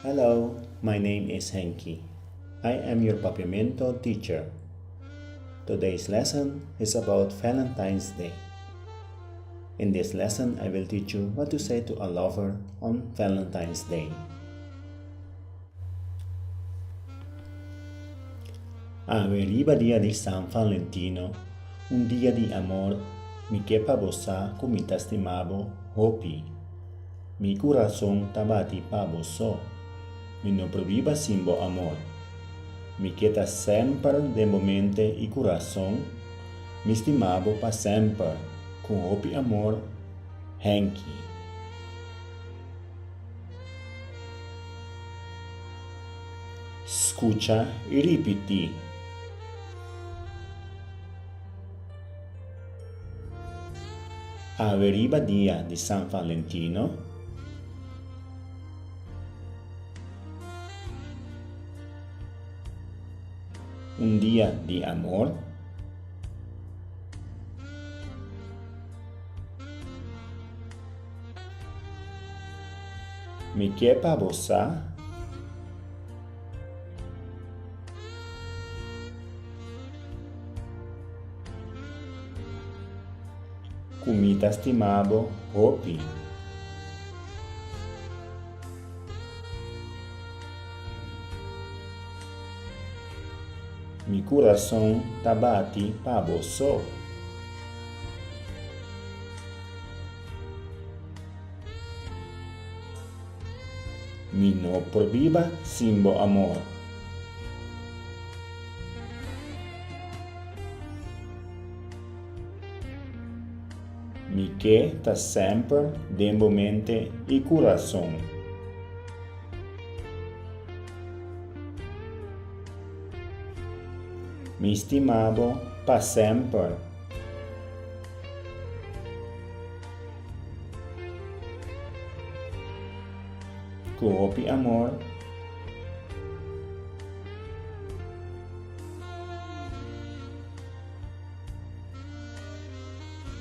Hello, my name is Henki. I am your Papiamento teacher. Today's lesson is about Valentine's Day. In this lesson, I will teach you what to say to a lover on Valentine's Day. Averiva dia di San Valentino, un dia di amor, mi quepa bossa comita estimabo hopi. Mi corazón tabati pa bosso, mi no proviva simbo amor. Mi quieta sempre de momente e coração, mi estimabo pa sempre, com hopi amor, Henki. Escucha e ripeti. Averiva dia di San Valentino, un dia di amor, mi quepa bossa, comita estimabo hopi. Mi coração tabati pa bosso. Mi no proviva simbo amor. Mi que tá sempre dentro mente e coração. Mi estimabo pa sempre. Com hopi amor.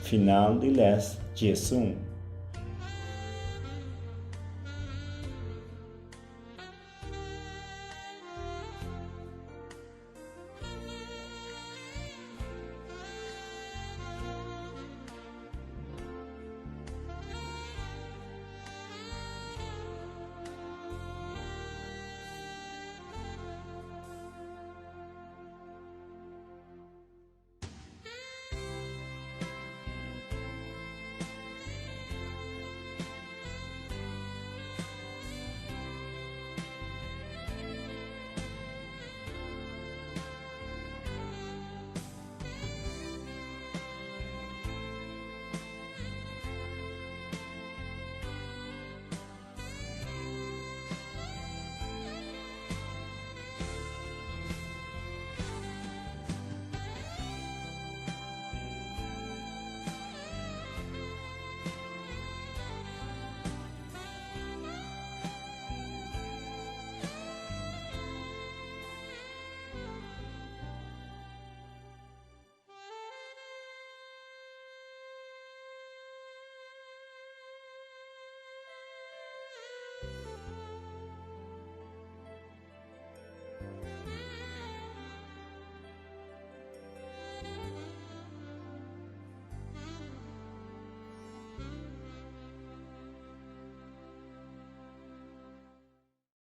Final de les Jesus.